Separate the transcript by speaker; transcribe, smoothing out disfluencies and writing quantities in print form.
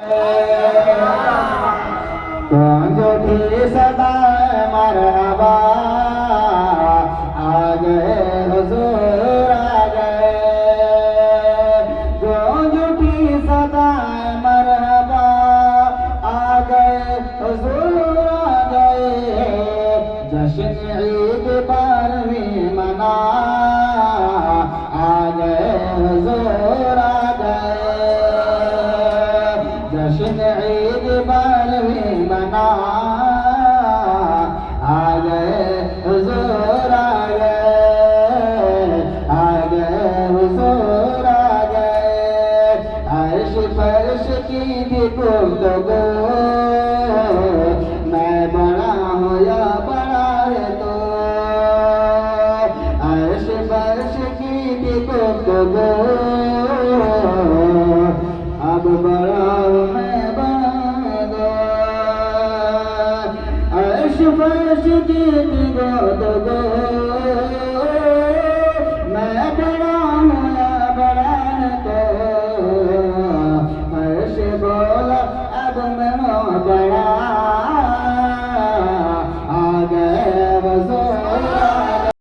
Speaker 1: कौन उठी सदा मरहबा आ गए हुजूर आ गए। कौन उठी सदा मरहबा आ गए हुजूर आ गए। जश्न ईद बारहवीं मना आ गए हुजूर आ गए। जश्न ईद बारहवीं मना आ गए हुजूर आ गए हुजूर आ गए। अर्श फर्श की भी गुफ्तगू मैं बड़ा हूँ या बड़ा है तो। अर्श फर्श की भी गुफ्तगू अब बड़ा हूँ मैं बड़ा दो। अर्श फर्श की भी गुफ्तगू मैं बड़ा हूँ या बड़ा है तो। अर्श बोला अब मैं बड़ा